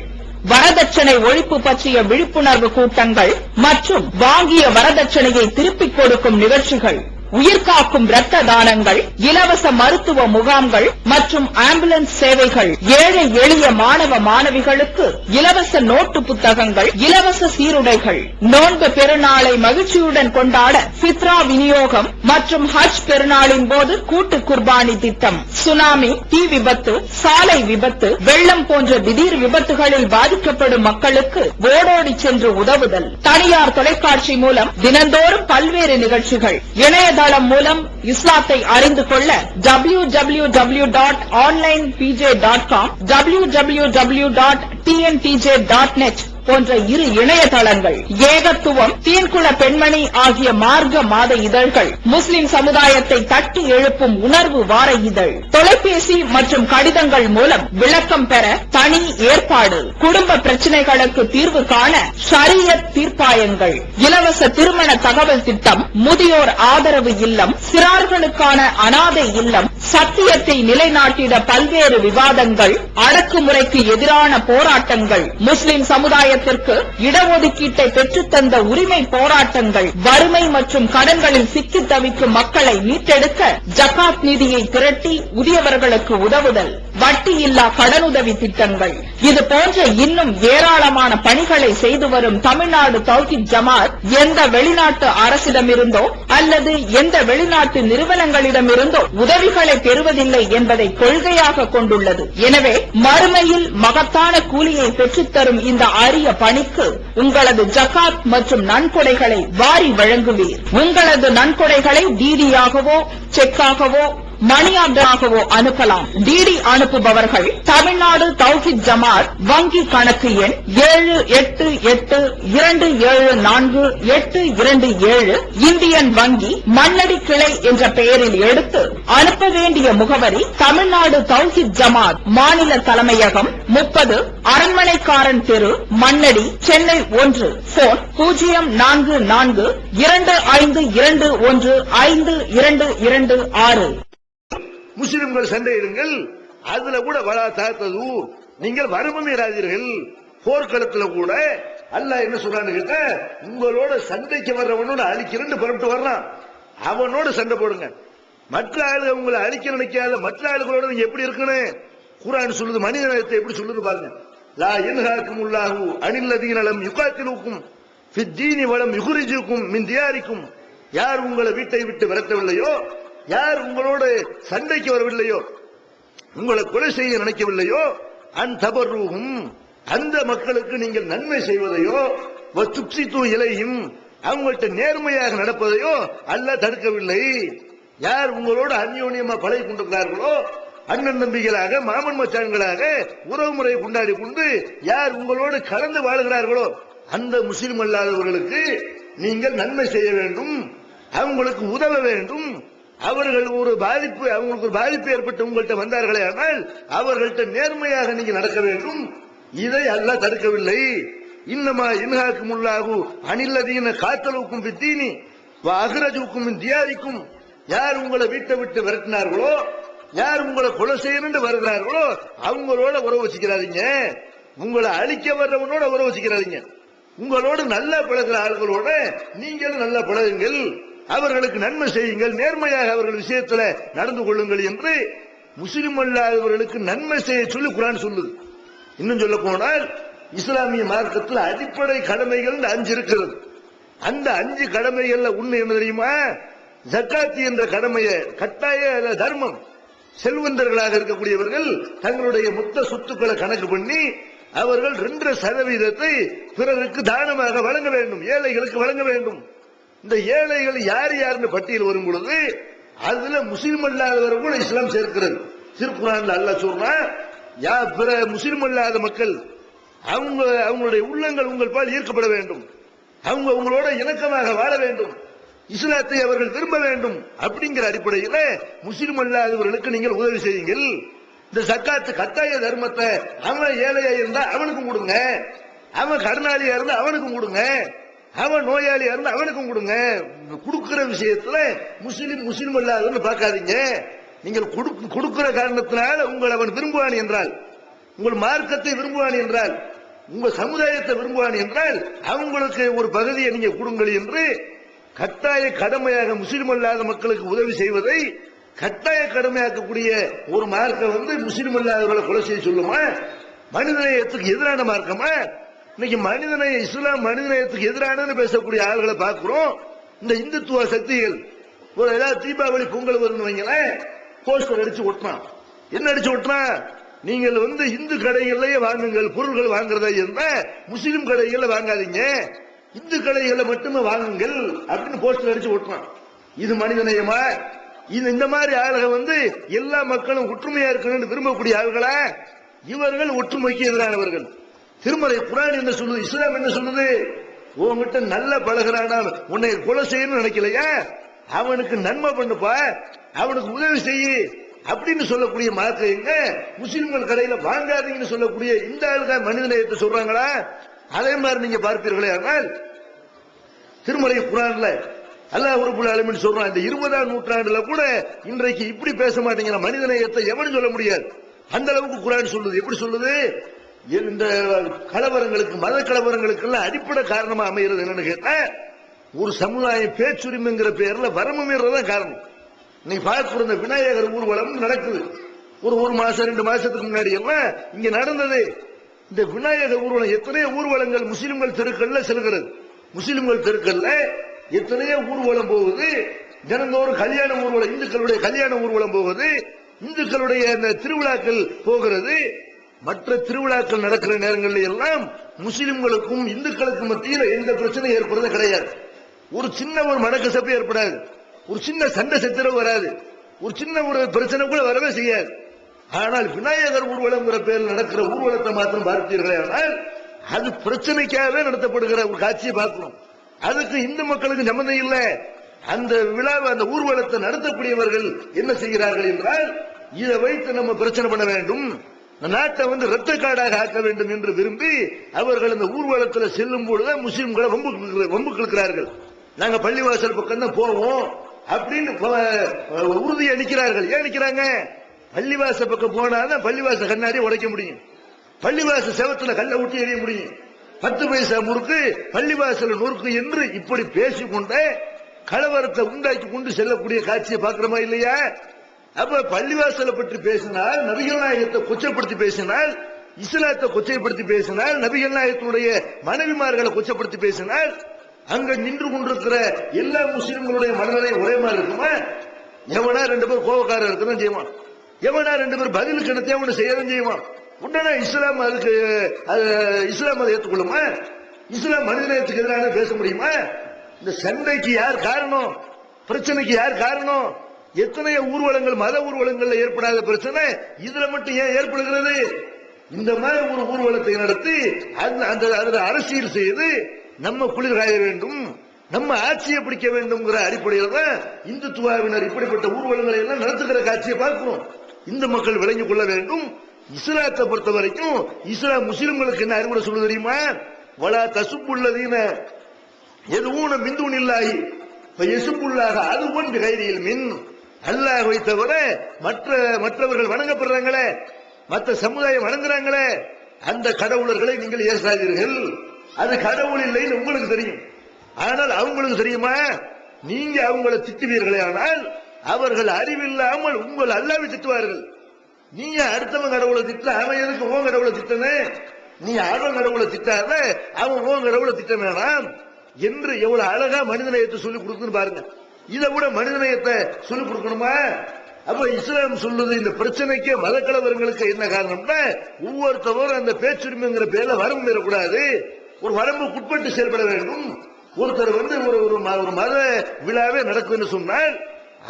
வரதட்சணை ஒழிப்பு பற்றிய விழிப்புணர்வு கூட்டங்கள் மற்றும் வாங்கிய வரதட்சணையை திருப்பிக் கொடுக்கும் நிகழ்ச்சிகள், உயிர்காக்கும் இரத்த தானங்கள், இலவச மருத்துவ முகாம்கள் மற்றும் ஆம்புலன்ஸ் சேவைகள், ஏழை எளிய மாணவ மாணவிகளுக்கு இலவச நோட்டு புத்தகங்கள், இலவச சீருடைகள், நோன்பு பெருநாளை மகிழ்ச்சியுடன் கொண்டாட ஃபித்ரா விநியோகம் மற்றும் ஹஜ் பெருநாளின் போது கூட்டு குர்பானி திட்டம், சுனாமி, தீ விபத்து, சாலை விபத்து, வெள்ளம் போன்ற திடீர் விபத்துகளில் பாதிக்கப்படும் மக்களுக்கு ஓடோடி சென்று உதவுதல், தனியார் தொலைக்காட்சி மூலம் தினந்தோறும் பல்வேறு நிகழ்ச்சிகள், இணையதளம் மூலம் இஸ்லாத்தை அறிந்து கொள்ள www.onlinepj.com, www.tntj.net போன்ற 2 இணையதளங்கள், ஏகத்துவம், தீன்குல பெண்மணி ஆகிய மார்க்க மாத இதழ்கள், முஸ்லிம் சமுதாயத்தை தட்டி எழுப்பும் உணர்வு வார இதழ், தொலைபேசி மற்றும் கடிதங்கள் மூலம் விளக்கம் பெற தனி ஏற்பாடு, குடும்ப பிரச்சினைகளுக்கு தீர்வு காண ஷரியத் தீர்ப்பாயங்கள், இலவச திருமண தகவல் திட்டம், முதியோர் ஆதரவு இல்லம், சிறார்களுக்கான அனாதை இல்லம், சத்தியத்தை நிலைநாட்டிட பல்வேறு விவாதங்கள், அடக்குமுறைக்கு எதிரான போராட்டங்கள், முஸ்லிம் சமுதாயத்திற்கு இடஒதுக்கீட்டை பெற்றுத்தந்த உரிமை போராட்டங்கள், வறுமை மற்றும் கடன்களில் சிக்கித் தவிக்கும் மக்களை மீட்டெடுக்க ஜகாத் நிதியை திரட்டி உரியவர்களுக்கு உதவுதல், வட்டியில்லா கடனுதவி திட்டங்கள், இது போன்ற இன்னும் ஏராளமான பணிகளை செய்து வரும் தமிழ்நாடு தௌஹீத் ஜமாத் எந்த வெளிநாட்டு அரசிடமிருந்தோ அல்லது எந்த வெளிநாட்டு நிறுவனங்களிடமிருந்தோ உதவிகளை பெறுவதில்லை என்பதை கொள்கையாக கொண்டுள்ளது. எனவே மறுமையில் மகத்தான கூலியை பெற்றுத்தரும் இந்த அரிய பணிக்கு உங்களது ஜகாத் மற்றும் நன்கொடைகளை வாரி வழங்குவீர். உங்களது நன்கொடைகளை டிடியாகவோ செக்காகவோ மணி ஆர்டராகவோ அனுப்பலாம். டிடி அனுப்புபவர்கள் தமிழ்நாடு தௌஹீத் ஜமாத் வங்கி கணக்கு எண் 7882748827 இந்தியன் வங்கி மண்ணடி கிளை என்ற பெயரில் எடுத்து அனுப்ப வேண்டிய முகவரி தமிழ்நாடு தௌஹீத் ஜமாத் மாநில தலைமையகம் 30 அரண்மனைக்காரன் தெரு மண்ணடி சென்னை 1 போன் 044215215226. முஸ்லிம்கள் சண்டையிடுங்கள், அதுல கூட வலா தாத்தது, நீங்கள் வரம்பு மீறாதீர்கள். போர்க்களத்துல கூட அல்லாஹ் என்ன சொல்றான்னு கேட்டா, உங்களோட சண்டைக்கு வர்றவனோட அழிக்கிறேன்னு புறப்பட்டு வர்றான், அவனோட சண்டை போடுங்க. மற்ற ஆளுகள் உங்களை அழிக்க நினைக்காத மற்ற ஆளுகளோட நீங்க எப்படி இருக்கணும்? குர்ஆன் சொல்லுது, மனிதநேயத்தை எப்படி சொல்லுது பாருங்க. லா யன்ஹாகுமுல்லாஹு அனில்லதீன லம் யுகாத்திலுக்கும் ஃபித்தீனி வலம் யுக்ரிஜுக்கும் மின் தியாரிக்கும். யார் உங்களை வீட்டை விட்டு விரட்டவில்லையோ, யார் உங்களோட சண்டைக்கு வரவில்லையோ, உங்களை கொலை செய்ய நினைக்கவில்லையோ, அன்தபர்ரூஹும் அந்த மக்களுக்கு நீங்கள் நன்மை செய்வதையோ, வத்துக்ஸிது இலைஹிம் அவங்கள்ட்ட நேர்மையாக நடப்பதையோ அல்லாஹ் தடுக்கவில்லை. யார் உங்களோட அந்யோன்யமா பழகி கொண்டிருக்கிறார்களோ, அண்ணன் தம்பிகளாக மாமன் மச்சான்களாக உறவு முறையை கொண்டாடி கொண்டு யார் உங்களோடு கலந்து வாழுகிறார்களோ அந்த முஸ்லிம் அல்லாதவர்களுக்கு நீங்கள் நன்மை செய்ய வேண்டும், அவங்களுக்கு உதவ வேண்டும். அவர்கள் அவங்களுக்கு ஒரு பாதிப்பு ஏற்பட்டு உங்கள்கிட்ட வந்தார்களே ஆனால் அவர்கள்ட்ட நேர்மையாக நீங்க நடக்க வேண்டும். இதை அல்லாஹ் தடுக்கவில்லை. இன்னமா இன்ஹாக்குமுல்லாஹு அனில்லதீன காத்தலுக்கும் பித்தீனி அகரஜுக்கும் தியாரிக்கும். யார் உங்களை வீட்டை விட்டு விரட்டினார்களோ, யார் உங்களை கொலை செய்யணும்னு வருகிறார்களோ அவங்களோட உறவு வச்சுக்கிறாதீங்க. உங்களை அழிக்க வர்றவனோட உறவு வச்சுக்கிறாதீங்க. உங்களோடு நல்லா பழகிற ஆள்களோட நீங்களும் நல்லா பழகுங்கள், அவர்களுக்கு நன்மை செய்யுங்கள், நேர்மையாக அவர்கள் விஷயத்துல நடந்து கொள்ளுங்கள் என்று முஸ்லிம் அல்லாதவர்களுக்கு நன்மை செய்ய சொல்லி குர்ஆன் சொல்லுது. இன்னும் சொல்ல போனால் இஸ்லாமிய மார்க்கத்தில் அடிப்படை கடமைகள் 5 இருக்கிறது. அந்த 5 கடமைகள்ல ஒண்ணு என்ன தெரியுமா? ஜக்காத் என்ற கடமையை, கட்டாய தர்மம். செல்வந்தர்களாக இருக்கக்கூடியவர்கள் தங்களுடைய மொத்த சொத்துக்களை கணக்கு பண்ணி அவர்கள் 2% பிறருக்கு தானமாக வழங்க வேண்டும், ஏழைகளுக்கு வழங்க வேண்டும். இந்த ஏழைகள் யார் யாருன்னு பட்டியல் வரும் பொழுது அதுல முஸ்லிம் அல்லாதவர் கூட இஸ்லாம் சேர்க்கிறது. திருக்குர்ஆன்ல அல்லாஹ் சொல்றான், பிற முஸ்லிம் அல்லாத மக்கள் அவங்களுடைய உள்ளங்கள் உங்கள் பால் ஈர்க்கப்பட வேண்டும், அவங்க உங்களோட இணக்கமாக வாழ வேண்டும், இஸ்லாத்தை அவர்கள் விரும்ப வேண்டும். அப்படிங்கிற அடிப்படையில் முஸ்லிம் அல்லாதவர்களுக்கு நீங்கள் உதவி செய்யுங்கள். இந்த ஜக்காத் கட்டாய தர்மத்தை அவன் ஏழையா இருந்தா அவனுக்கும் கொடுங்க, அவன் கடனாளியா இருந்தா அவனுக்கும் கொடுங்க, அவன் நோயாளியா இருந்தா அவனுக்கும் கொடுங்க. கொடுக்கிற விஷயத்துல முஸ்லிம் அல்லாதவன்னு பார்க்காதீங்க. நீங்கள் கொடுக்கிற காரணத்தினால உங்களை அவன் விரும்புவான் என்றால், உங்கள் மார்க்கத்தை விரும்புவான் என்றால், உங்க சமுதாயத்தை விரும்புவான் என்றால் அவங்களுக்கு ஒரு பகுதியை நீங்க கொடுங்கள் என்று கட்டாய கடமையாக முஸ்லிம் அல்லாத மக்களுக்கு உதவி செய்வதை கட்டாய கடமையாக்கக்கூடிய ஒரு மார்க்கம் முஸ்லிம் அல்லாதவர்களை கொலை செய்ய சொல்லுமா? மனிதநேயத்துக்கு எதிரான மார்க்கமா? இன்னைக்கு இஸ்லாம் மனிதநேயத்துக்கு எதிரானு பேசக்கூடிய ஆள்களை பார்க்கிறோம். இந்த இந்துத்துவ சக்திகள் ஒரு ஏதாவது தீபாவளி பொங்கல் வரும்னு வைங்களேன், போஸ்டர் அடிச்சு ஒட்டினான். என்ன அடிச்சு ஒட்டினான்? நீங்கள் இந்து கடைகள்லயே வாங்குங்கள், பொருள்கள் வாங்குறதா இருந்தா முஸ்லிம் கடைகள்ல வாங்காதீங்க, இந்து கடைகளை மட்டுமே வாங்குங்கள் அப்படின்னு போஸ்டர் அடிச்சு ஒட்டினான். இது மனிதநேயமா? இது இந்த மாதிரி ஆளுக எல்லா மக்களும் ஒற்றுமையா இருக்கணும்னு விரும்பக்கூடிய ஆள்களா? இவர்கள் ஒற்றுமைக்கு எதிரானவர்கள். திருமறை குர்ஆன் என்ன சொல்லுது? இஸ்லாம் என்ன சொல்லுது? உன்கிட்ட நல்ல பழகிறானா உன்னை கொலை செய்யணும்னு நினைக்கலையா, அவனுக்கு நன்மை பண்ணுப்பா, அவனுக்கு உதவி செய்யு அப்படின்னு சொல்லக்கூடிய மார்க்கம் எங்க? முஸ்லிம்கள் கடையில வாங்காதீங்கன்னு சொல்லக்கூடிய இந்த ஆளுக மனித நேயத்தை சொல்றாங்களா? அதே மாதிரி நீங்க பார்ப்பீர்களே. ஆனால் திருமறை குர்ஆன்ல அல்லாஹ் ரப்பல் ஆலமீன் சொல்றான், இந்த 20ஆம் நூற்றாண்டுல கூட இன்றைக்கு இப்படி பேச மாட்டேங்கிற மனித நேயத்தை எவனும் சொல்ல முடியாது. அந்த அளவுக்கு குர்ஆன் சொல்லுது. எப்படி சொல்லுது? இந்த கலவரங்களுக்கு, மத கலவரங்களுக்கு எல்லாம் அடிப்படை காரணமா அமைகிறது என்னன்னு கேட்டா, ஒரு சமுதாயம் பேச்சுரிமைங்கிற பேர்ல வரம்பு மீறதான் காரணம். நீ பார்க்கிற இந்த விநாயகர் ஊர்வலம் நடக்குது. ஒரு மாசம் 2 மாசத்துக்கு முன்னாடி எல்லாம் இங்க நடந்தது. இந்த விநாயகர் ஊர்வலம் எத்தனையோ ஊர்வலங்கள் முஸ்லிம்கள் தெருக்கள்ல செல்கிறது. முஸ்லிம்கள் தெருக்கள்ல எத்தனையோ ஊர்வலம் போகுது. தினந்தோறும் கல்யாண ஊர்வலம், இந்துக்களுடைய கல்யாண ஊர்வலம் போகுது, இந்துக்களுடைய அந்த திருவிழாக்கள் போகிறது. மற்ற திருவிழாக்கள் நடக்கிற நேரங்களில் எல்லாம் முஸ்லிம்களுக்கும் இந்துக்களுக்கும் மத்தியில் எந்த பிரச்சனையும் ஏற்படுறது கிடையாது. ஒரு சின்ன ஒரு மனக்கசப்பு ஏற்படாது, ஒரு சின்ன சண்டை சச்சரவு வராது, ஒரு சின்ன ஒரு பிரச்சனை கூட வரவே செய்யாது. ஆனால் விநாயகர் ஊர்வலம்ங்கிற பேரில் நடக்கிற ஊர்வலத்தை மாத்திரம் பார்த்தீர்களே, ஆனால் அது பிரச்சனைக்காகவே நடத்தப்படுகிற ஒரு காட்சியை பார்க்கணும். அதுக்கு இந்து மக்களுக்கு சம்பந்தம் இல்லை. அந்த விழாவை, அந்த ஊர்வலத்தை நடத்தக்கூடியவர்கள் என்ன செய்கிறார்கள் என்றால், இதை வைத்து நம்ம பிரச்சனை பண்ண வேண்டும், நாட்டை ரத்த காடாக ஆக்க வேண்டும் என்று விரும்பி அவர்கள் அந்த ஊர்வலத்தில் செல்லும் பொழுது முஸ்லிம்களை வம்பு கிழக்கிறார்கள். நாங்க பள்ளிவாசல் பக்கம் தான் போவோம் அப்படின்னு உறுதி அளிக்கிறார்கள். ஏன் அளிக்கிறாங்க? பள்ளிவாசல் பக்கம் போனாதான் பள்ளிவாசல் கண்ணாடியை உடைக்க முடியும், பள்ளிவாசல் செவத்துல கல்லை ஊட்டி எறிய முடியும், 10 பைசா முறுக்கு பள்ளிவாசல் நொறுக்கு என்று இப்படி பேசிக்கொண்ட கலவரத்தை உண்டாக்கி கொண்டு செல்லக்கூடிய காட்சியை பார்க்கிறோமா இல்லையா? அப்ப பள்ளிவாசலை பற்றி பேசினால், நபிகள் நாயகத்தை கொச்சைப்படுத்தி பேசினால், இஸ்லாத்தை கொச்சைப்படுத்தி பேசினால், நபிகள் நாயகத்தினுடைய மனைவிமார்களை கொச்சைப்படுத்தி பேசினால், அங்க நின்று கொண்டிருக்கிற எல்லா முஸ்லிம்களுடைய மனநிலை ஒரே மாதிரி இருக்குமா? எவனா 2 பேர் கோபக்காரர் இருக்கதான் செய்வான், எவனா 2 பேர் பதிலுக்கு என்னத்தையும் அவனை செய்யதான் செய்வான். உடனே இஸ்லாம் அதுக்கு இஸ்லாம் அதை ஏற்றுக்கொள்ளுமா? இஸ்லாம் மனிதநேயத்துக்கு எதிரான பேச முடியுமா? இந்த சண்டைக்கு யார் காரணம்? பிரச்சனைக்கு யார் காரணம்? எத்தனையோ ஊர்வலங்கள், மத ஊர்வலங்கள்ல ஏற்படாத பிரச்சனை இதுல மட்டும் ஏன் ஏற்படுகிறது? இந்த மாதிரி ஒரு ஊர்வலத்தை நடத்தி அதுல அரசியல் செய்து நம்ம குளிர் காய வேண்டும், நம்ம ஆட்சியை பிடிக்க வேண்டும்ங்கிற அடிப்படையில் தான் இந்துத்துவாவினர் இப்படிப்பட்ட ஊர்வலங்களை எல்லாம் நடத்துகிற காட்சியை பார்க்கிறோம். இந்த மக்கள் விளங்கிக் கொள்ள வேண்டும். இஸ்லாத்தை பொறுத்த வரைக்கும் இஸ்லாம் முஸ்லிம்களுக்கு என்ன அறிவுரை சொல்ல தெரியுமா? வலா தசுப்புள்ளதீன எதுவும் மிந்துன் இல்லாஹி எசுப்புள்ளாக அதுவும் கைரியில் மின், அல்லாஹ்வை தவிர மற்றவர்கள் வணங்கப்படுறாங்களே, மற்ற சமுதாயம் வணங்குறாங்களே, அந்த கடவுளர்களை நீங்கள் ஏசாதீர்கள். அது கடவுள் இல்லைன்னு உங்களுக்கு தெரியும், ஆனால் அவங்களுக்கு தெரியுமா? நீங்க அவங்களை திட்டுவீர்களே, ஆனால் அவர்கள் அறிவில்லாமல் உங்கள் அல்லாஹ்வை திட்டுவார்கள். நீங்க அடுத்தவன் கடவுளை திட்ட, அவன் எதுக்கு உன் கடவுளை திட்டனே? நீ அவன் கடவுளை திட்டாத, அவன் உன் கடவுளை திட்ட வேணாம் என்று எவ்வளவு அழகா மனிதநேயத்தை சொல்லிக் கொடுக்குன்னு பாருங்க. இதை விட மனிதநேயத்தை சொல்லிக் கொடுக்கணுமா? அப்ப இஸ்லாம் சொல்லுது, இந்த பிரச்சனைக்கு மத கலவரங்களுக்கு என்ன காரணம்னா, ஒவ்வொருத்தவரும் அந்த பேச்சுரிமைங்கிற பேர்ல வரம்பு மீறக்கூடாது, ஒரு வரம்புக்குட்பட்டு செயல்பட வேண்டும். ஒருத்தர் ஒரு மத விழாவே நடக்கும்னு சொன்னால்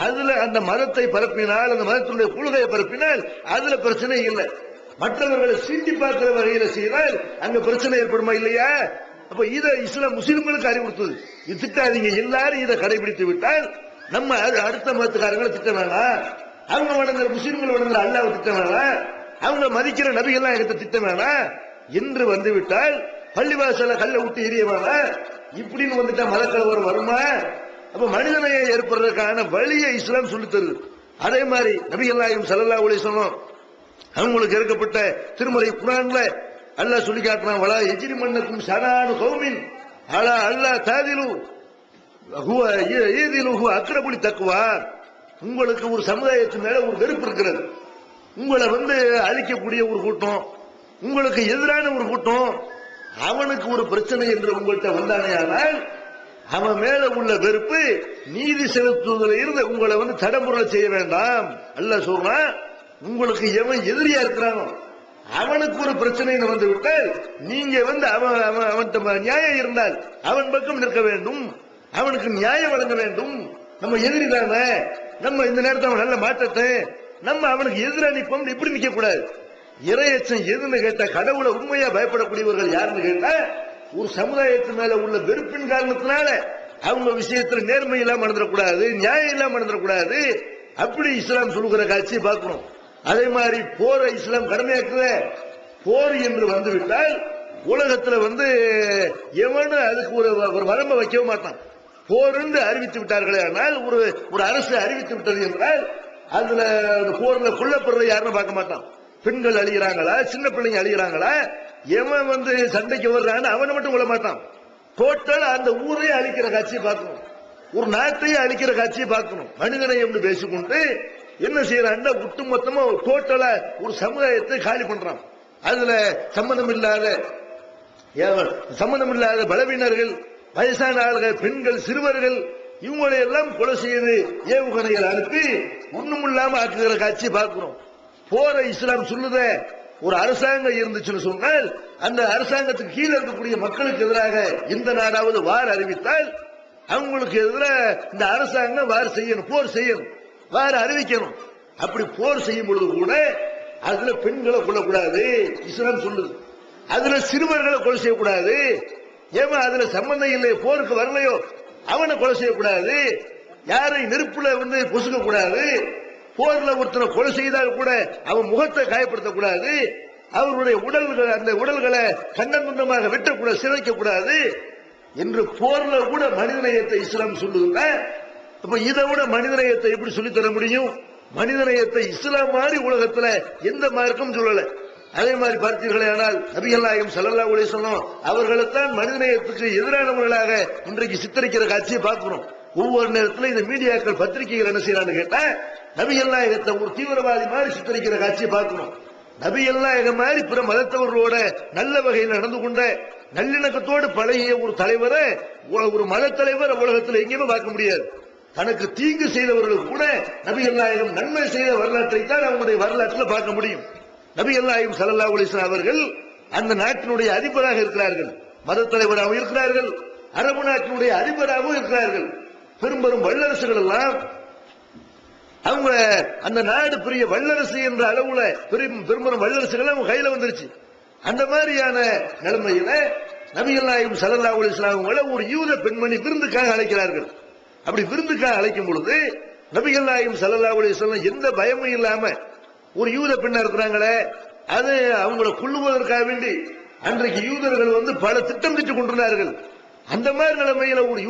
அதுல அந்த மதத்தை பரப்பினால், அந்த மதத்தினுடைய கொள்கையை பரப்பினால் அதுல பிரச்சனை இல்லை. மற்றவர்களை சீண்டி பார்க்கிற வகையில செய்தால் அங்க பிரச்சனை ஏற்படுமா இல்லையா? அப்ப இதை இஸ்லாம் முஸ்லிம்களுக்கு அறிவுறுத்துது. இது திட்டாதீங்க, எல்லாரும் இதை கடைபிடித்து விட்டால் நம்ம அடுத்த மதத்துக்காரங்களை திட்ட வேணாம், அவங்க வணங்குற முஸ்லிம்கள் வணங்குற அல்லாஹ்வை திட்ட வேணாம், அவங்க மதிக்கிற நபிகள் நாயகத்தை திட்ட வேணாம் என்று வந்துவிட்டால் பள்ளிவாசல கல்லை விட்டு எரிய வேணாம் இப்படின்னு வந்துட்டா மதக்கலவரம் வருமா? அப்ப மனிதநேயம் ஏற்படுறதுக்கான வழியை இஸ்லாம் சொல்லி தருது. அதே மாதிரி நபிகள் நாயகம் ஸல்லல்லாஹு அலைஹி வஸல்லம் அவங்களுக்கு இறக்கப்பட்ட திருமறை குர்ஆன்ல அல்லாஹ் சொல்லி காட்டுறான், வலா எஜ்ரி மன்னக்கும் ஷனானு கௌமின் அலா அல்லாஹ் தாதிலு ஹுவ ஈதிலு ஹுவ அக்ரபுலி தக்வா. உங்களுக்கு ஒரு சமுதாயத்தின் மேல ஒரு வெறுப்பு இருக்கிறது, உங்களை அழிக்கக்கூடிய ஒரு கூட்டம், உங்களுக்கு எதிரான ஒரு கூட்டம், அவனுக்கு ஒரு பிரச்சனை என்று உங்கள்கிட்ட வந்தானேயானால் அவன் மேல உள்ள வெறுப்பு நீதி செலுத்துவதில் இருந்து உங்களை தடமுறை செய்ய வேண்டாம். அல்லாஹ் சொல்றான், உங்களுக்கு எவன் எதிரியா இருக்கிறானோ அவனுக்கு ஒரு பிரச்சனை வந்து விட்டால் நீங்க அவன் நியாயம் இருந்தால் அவன் பக்கம் நிற்க வேண்டும், அவனுக்கு நியாயம் வழங்க வேண்டும். நம்ம எதிரி தானே, நம்ம இந்த நேரத்தில் அவன் நல்ல மாற்றத்தை நம்ம அவனுக்கு எதிராக நிற்போம், இப்படி நிற்க கூடாது. இறையச்சம் எதுன்னு கேட்டா, கடவுளை உண்மையா பயப்படக்கூடியவர்கள் யாருன்னு கேட்டா, ஒரு சமுதாயத்து மேல உள்ள வெறுப்பின் காரணத்தினால அவங்க விஷயத்துல நேர்மை இல்லாம நடந்துடக்கூடாது, நியாயம் இல்லாம நடந்துடக்கூடாது. அப்படி இஸ்லாம் சொல்லுகிற காட்சியை பார்க்கணும். அதே மாதிரி போரை இஸ்லாம் கடமையாக்குற, போர் என்று வந்துவிட்டால் உலகத்துல எவனும் அதுக்கு ஒரு வரம்பை வைக்கவே மாட்டான். போர் என்று அறிவித்து விட்டார்களே, ஆனால் ஒரு அரசு அறிவித்து விட்டது என்றால் அதுல போர்ல கொல்லப்படுறது யாருன்னு பார்க்க மாட்டான். பெண்கள் அழிகிறாங்களா, சின்ன பிள்ளைங்க அழிகிறாங்களா, எவன் சண்டைக்கு வர்றான்னு அவனை மட்டும் கொள்ள மாட்டான். டோட்டல் அந்த ஊரையே அழிக்கிற காட்சியை பார்க்கணும், ஒரு நாட்டையே அழிக்கிற காட்சியை பார்க்கணும். மனிதநேயம் பேசிக்கொண்டு என்ன செய்யறான், ஒட்டு மொத்தமா டோட்டலா ஒரு சமுதாயத்தை காலி பண்றான். அதுல சம்பந்தம் இல்லாத பலவீனர்கள், வயசான ஆளுகள், பெண்கள், சிறுவர்கள் இவங்களை எல்லாம் கொலை செய்து ஏவுகணைகள் அனுப்பி ஒண்ணும் இல்லாம ஆக்குகிற காட்சியை பார்க்கிறோம். போற இஸ்லாம் சொல்லுத, ஒரு அரசாங்கம் இருந்துச்சுன்னு சொன்னால் அந்த அரசாங்கத்துக்கு கீழே இருக்கக்கூடிய மக்களுக்கு எதிராக இந்த நாடாவது வார் அறிவித்தால் அவங்களுக்கு எதிராக இந்த அரசாங்கம் வார் செய்யணும், போர் செய்யணும், வார் அறிவிக்கணும். அப்படி போர் செய்யும் பொழுது கூட அதுல பெண்களை கொல்லக்கூடாது இஸ்லாம் சொல்லுது, அதுல சிறுவர்களை கொலை செய்யக்கூடாது. ஏமா அதுல சம்பந்தம் இல்லை, போருக்கு வரலையோ அவனை கொலை செய்யக்கூடாது, யாரை நெருப்புல பொசுக்க கூடாது, போர்ல ஒருத்தனை கொலை செய்தால் கூட அவன் முகத்தை காயப்படுத்தக்கூடாது, அவருடைய உடல்கள் அந்த உடல்களை கண்டம் துண்டமாக வெட்டக்கூடாது, சிதைக்க கூடாது என்று போர்ல கூட மனிதநேயத்தை இஸ்லாம் சொல்லுங்க. அப்ப இதை விட மனிதநேயத்தை எப்படி சொல்லித்தர முடியும்? மனிதநேயத்தை இஸ்லாம் மாதிரி உலகத்துல எந்த மார்க்கும் சொல்லல. அதே மாதிரி பார்த்தீர்களே, ஆனால் நபிகள் நாயகம் ஸல்லல்லாஹு அலைஹி வஸல்லம் அவர்களைத்தான் மனிதநேயத்துக்கு எதிரானவர்களாக இன்றைக்கு சித்தரிக்கிற காட்சியை பார்க்கிறோம். ஒவ்வொரு நேரத்தில் இந்த மீடியாக்கள், பத்திரிகைகள் என்ன செய்யறான்னு கேட்டா, நபிகள் நாயகத்தை ஒரு தீவிரவாதி மாதிரி சித்தரிக்கிற காட்சியை பார்க்கணும். நபிகள் நாயகம் மாதிரி பிற மதத்தவர்களோட நல்ல வகையில் நடந்து கொண்ட, நல்லிணக்கத்தோடு பழகிய ஒரு தலைவரை, ஒரு மத தலைவர் உலகத்தில் எங்கேயுமே பார்க்க முடியாது. தனக்கு தீங்கு செய்தவர்களுக்கு கூட நபிகள் நாயகம் நன்மை செய்த வரலாற்றை தான் அவங்களுடைய வரலாற்றில் பார்க்க முடியும். நபிகள் நாயகம் ஸல்லல்லாஹு அலைஹி வஸல்லம் அவர்கள் அந்த நாட்டினுடைய அதிபராக இருக்கிறார்கள், மத தலைவராகவும் இருக்கிறார்கள், அரபு நாட்டினுடைய அதிபராகவும் இருக்கிறார்கள். பெரும்பெரும் வல்லரசுகள் எல்லாம் அவங்க அந்த நாடு பெரிய வல்லரசு என்ற அளவுல பெரும்பெரும் வல்லரசுகள் அவங்க கையில வந்துருச்சு. அந்த மாதிரியான நிலைமையில நபிகள் நாயகம் ஸல்லல்லாஹு அலைஹி வஸல்லம் ஒரு யூத பெண்மணி விருந்துக்காக அழைக்கிறார்கள். அப்படி விருந்துக்காக அழைக்கும் பொழுது நபிகள் நாயகம் ஸல்லல்லாஹு அலைஹி வஸல்லம் எந்த பயமும் இல்லாம, ஒரு யூத பெண்ணா இருக்கிறாங்களே, அது அவங்களை கொல்லுவதற்காக வேண்டி அன்றைக்கு யூதர்கள் பல திட்டம் திட்டு கொண்டிருந்தார்கள். அந்த மாதிரி நிலைமையில ஒரு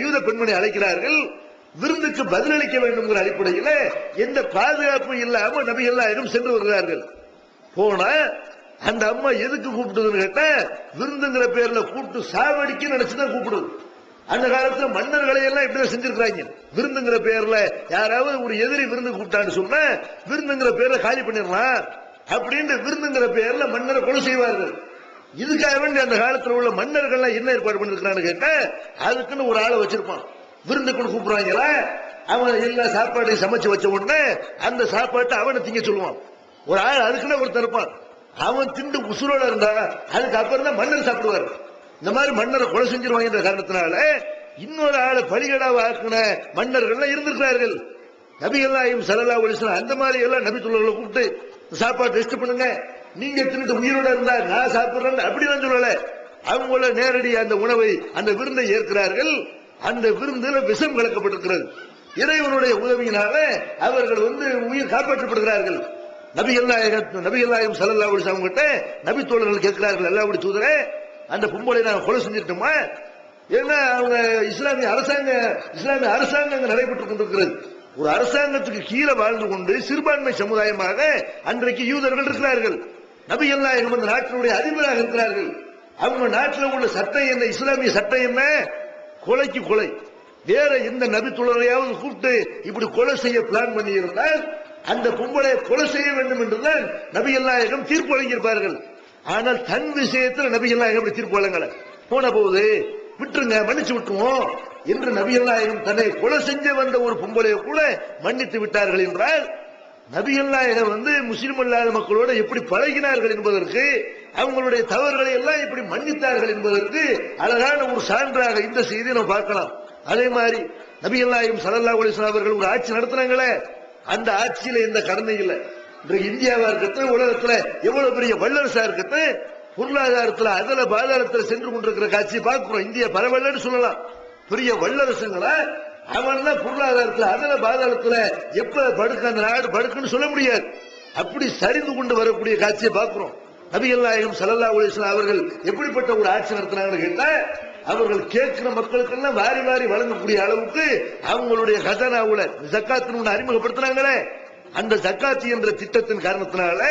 யூத பெண்மணி அழைக்கிறார்கள், விருந்துக்கு பதிலளிக்க வேண்டும் அடிப்படையில் எந்த பாதுகாப்பு இல்லாம நபிகள் நாயகம் சென்று வருகிறார்கள். போனா அந்த அம்மா எதுக்கு கூப்பிட்டதுன்னு கேட்டா, விருந்துங்கிற பேர்ல கூப்பிட்டு சாவடிக்க நினைச்சுதான் கூப்பிடுது. அந்த காலத்துல மன்னர்களை எல்லாம் இப்படிதான் செஞ்சிருக்காங்க. விருந்துங்கிற பேர்ல யாராவது ஒரு எதிரி விருந்து கூப்பிட்டான்னு சொன்னா விருந்துங்கிற பேர்ல காலி பண்ணிடலாம் அப்படின்னு விருந்துங்கிற பேர்ல மன்னரை கொலை செய்வார்கள். இதுக்காக வேண்டி அந்த காலத்தில் உள்ள மன்னர்கள் என்ன ஏற்பாடு பண்ணிருக்கான்னு கேட்டா, அதுக்குன்னு ஒரு ஆளை வச்சிருப்பான். விருந்துக்குன்னு கூப்பிடுறாங்களா, அவன் எல்லா சாப்பாடையும் சமைச்சு வச்ச உடனே அந்த சாப்பாட்டை அவனை திங்க சொல்லுவான். ஒரு ஆள் அதுக்குன்னு ஒருத்தர் இருப்பான், அவன் திண்டு உசுரோட இருந்தா அதுக்கப்புறம் தான் மன்னர் சாப்பிடுவார். இந்த மாதிரி மன்னரை கொலை செஞ்சிருவாங்க காரணத்தினால இன்னொரு ஆளை பலிகடாவை ஆக்கின மன்னர்கள் இருந்திருக்கிறார்கள். நபிகள் நாயகம் ஸல்லல்லாஹு அலைஹி வஸல்லம் அந்த மாதிரி எல்லாம் நபி தோழர்களை கூப்பிட்டு சாப்பாடு டெஸ்ட் பண்ணுங்க, நீங்க தின்னுட்டு உயிரோட இருந்தா நான் சாப்பிடுறேன் அப்படிலாம் சொல்லல. அவங்கள நேரடி அந்த உணவை, அந்த விருந்தை ஏற்கிறார்கள். அந்த விருந்துல விஷம் கலக்கப்பட்டிருக்கிறது. இறைவனுடைய உதவியினால அவர்கள் உயிர் காப்பாற்றப்படுகிறார்கள். நபிகள் நாயகம் ஸல்லல்லாஹு அலைஹி வஸல்லம் கிட்ட நபி தோழர்கள் கேட்கிறார்கள், அல்லாஹ்வுடைய தூதரே, அந்த பொம்பளை நாங்கள் கொலை செஞ்சிட்டோமா? ஏன்னா அவங்க இஸ்லாமிய அரசாங்கம் நடைபெற்றுக் கொண்டிருக்கிறது. ஒரு அரசாங்கத்துக்கு கீழே வாழ்ந்து கொண்டு சிறுபான்மை சமுதாயமாக அன்றைக்கு யூதர்கள் இருக்கிறார்கள். நபிகள் நாயகம் அந்த நாட்டினுடைய அதிபராக இருக்கிறார்கள். அவங்க நாட்டில் உள்ள சட்டம் என்ன, இஸ்லாமிய சட்டம் என்ன? கொலைக்கு கொலை. வேற எந்த நபி தோழரையாவது கூப்பிட்டு இப்படி கொலை செய்ய பிளான் பண்ணி இருந்தால் அந்த பொம்பளை கொலை செய்ய வேண்டும் என்றுதான் நபிகள் நாயகம் தீர்ப்பு வழங்கியிருப்பார்கள். ஆனால் தன் விஷயத்தில் நபிகள் நாயகம் இப்படி தீர்ப்பு வழங்கல. போன போது விட்டுருங்க, மன்னிச்சு விட்டுருவோம் என்று நபிகள் நாயகம் தன்னை கொலை செஞ்ச வந்த ஒரு பொம்பளையை கூட மன்னித்து விட்டார்கள் என்றால், நபிகள் நாயகம் முஸ்லிம் அல்லாத மக்களோடு எப்படி பழகினார்கள் என்பதற்கு, அவங்களுடைய தவறுகளை எல்லாம் எப்படி மன்னித்தார்கள் என்பதற்கு அழகான ஒரு சான்றாக இந்த செய்தியை நம்ம பார்க்கலாம். அதே மாதிரி நபிகள் நாயகம் ஸல்லல்லாஹு அலைஹி வஸல்லம் அவர்கள் ஒரு ஆட்சி நடத்தினாங்களே, அந்த ஆட்சியில எந்த கடமை இல்லை. இன்றைக்கு இந்தியாவா இருக்கட்டும், உலகத்துல எவ்வளவு பெரிய வல்லரசா இருக்கட்டும், பொருளாதாரத்துல அதல பாதாளத்துல சென்று கொண்டிருக்கிற காட்சியை பார்க்கிறோம். இந்தியா பரவல்லன்னு சொல்லலாம். பெரிய வல்லரசுங்களா அவன் பொருளாதாரத்துல அதல பாதாளத்துல எப்ப படுக்க அந்த நாடு படுக்குன்னு சொல்ல முடியாது. அப்படி சரிந்து கொண்டு வரக்கூடிய காட்சியை பார்க்கிறோம். நபிகள் நாயகம் ஸல்லல்லாஹு அலைஹி வஸல்லம் அவர்கள் எப்படிப்பட்ட ஒரு ஆட்சி நடத்தினாங்கன்னு கேட்டா, அவர்கள் கேட்கிற மக்களுக்கெல்லாம் வாரி வாரி வழங்கக்கூடிய அளவுக்கு அவங்களுடைய கஜானாவுல ஜக்காத்துன்னு அறிமுகப்படுத்தினாங்களே, அந்த ஜக்காத்து என்ற திட்டத்தின் காரணத்தினால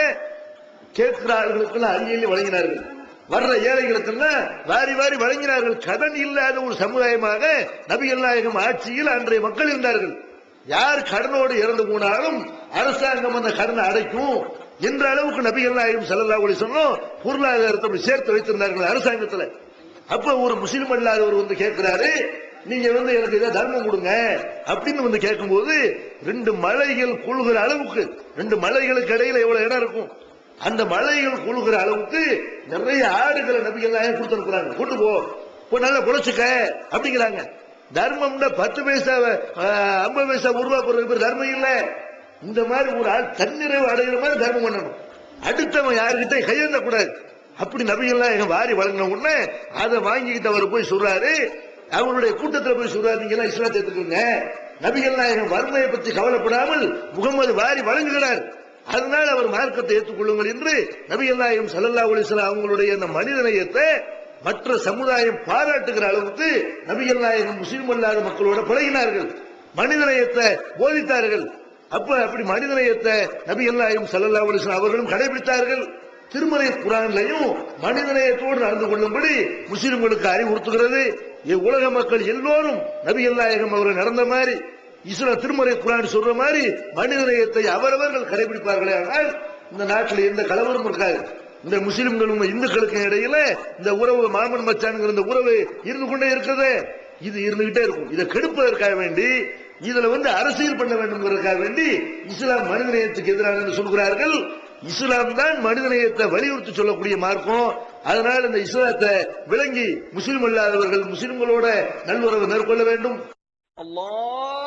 கேட்கிற ஆளுகளுக்கெல்லாம் அள்ளி அள்ளி வழங்கினார்கள். வர்ற ஏழைகளுக்கெல்லாம் வாரி வாரி வழங்கினார்கள். கடன் இல்லாத ஒரு சமுதாயமாக நபிகள் நாயகம் ஆட்சியில் அன்றைய மக்கள் இருந்தார்கள். யார் கடனோடு இறந்து போனாலும் அரசாங்கம் அந்த கடனை அடைக்கும் என்ற அளவுக்கு நபிகள் நாயகம் ஸல்லல்லாஹு அலைஹி வஸல்லம் பொருளாதாரத்தை சேர்த்து வைத்திருந்தார்கள் அரசாங்கத்தில். அப்ப ஒரு முஸ்லிம் அல்லாதவர் வந்து கேட்கிறாரு, நீங்க எனக்கு இதை தர்மம் கொடுங்க அப்படின்னு வந்து கேட்கும்போது, 2 மலைகள் குழுகிற அளவுக்கு, 2 மலைகளுக்கு இடையில எவ்வளவு இடம் இருக்கும், அந்த மலைகள் குழுகிற அளவுக்கு நிறைய ஆடுகளை நபிகள் நாயகம் கொடுத்திருக்கிறாங்க. கூட்டு போ நல்லா குறைச்சுக்க அப்படிங்கிறாங்க. தர்மம்னா 10 பைசா 50 பைசா ரூபாய் போடுறது பேர் தர்மம் இல்ல. இந்த மாதிரி ஒரு ஆள் தன்னிறைவு அடைகிற மாதிரி தர்மம் பண்ணணும். அடுத்தவன் யாருக்கிட்ட கையெழுந்த கூடாது. அப்படி நபிகள் நாயகம் வாரி வழங்கின உடனே அதை வாங்கிக்கிட்டு அவர் போய் சொல்றாரு, அவங்களுடைய கூட்டத்தில் போய் சொல்றாரு, நீங்க எல்லாம் இஸ்லாத்தை ஏத்துக்குங்க. நபிகள் நாயகம் வறுமையை பற்றி கவலைப்படாமல் முகமது வாரி வழங்குகிறார், அதனால அவர் மார்க்கத்தை ஏற்றுக்கொள்ளுங்கள் என்று நபிகள் நாயகம் ஸல்லல்லாஹு அலைஹி வஸல்லம் அவங்களுடைய அந்த மனிதநேயத்தை மற்ற சமுதாயம் பாராட்டுகிற அளவுக்கு நபிகள் நாயகம் முஸ்லிம் அல்லாத மக்களோட பழகினார்கள், மனிதநேயத்தை போதித்தார்கள். அப்படி மனிதநேயத்தை நபிகள் நாயகம் ஸல்லல்லாஹு அலைஹி வஸல்லம் அவர்களும் கடைபிடித்தார்கள். திருமறை குர்ஆன்லயும் மனிதநேயத்தோடு நடந்து கொள்ளும்படி முஸ்லிம்களுக்கு அறிவுறுத்துகிறது. உலக மக்கள் எல்லோரும் நபிகள் நாயகம் அவர்கள் நடந்த மாதிரி, இஸ்லாம் திருமறை குர்ஆன் சொல்ற மாதிரி மனிதநேயத்தை அவரவர்கள் கடைபிடிப்பார்களே, ஆனால் இந்த நாட்டில் எந்த கலவரம் இருக்காது. இந்த முஸ்லிம்களும் இந்துக்களுக்கு இடையில இந்த உறவு மாமன் மச்சான்ங்கிற இந்த உறவு இருந்து கொண்டே இருக்கிறது. இது இருந்துகிட்டே இருக்கும். இதை கெடுப்பதற்காக வேண்டி, இதுல அரசியல் பண்ண வேண்டும்ங்கிறதுக்காக வேண்டி இஸ்லாம் மனிதநேயத்துக்கு எதிராக சொல்கிறார்கள். இஸ்லாம் தான் மனிதநேயத்தை வலியுறுத்தி சொல்லக்கூடிய மார்க்கம். அதனால் இந்த இஸ்லாத்தை விளங்கி முஸ்லிம் அல்லாதவர்கள் முஸ்லிம்களோட நல்லுறவு மேற்கொள்ள வேண்டும். அல்லாஹ்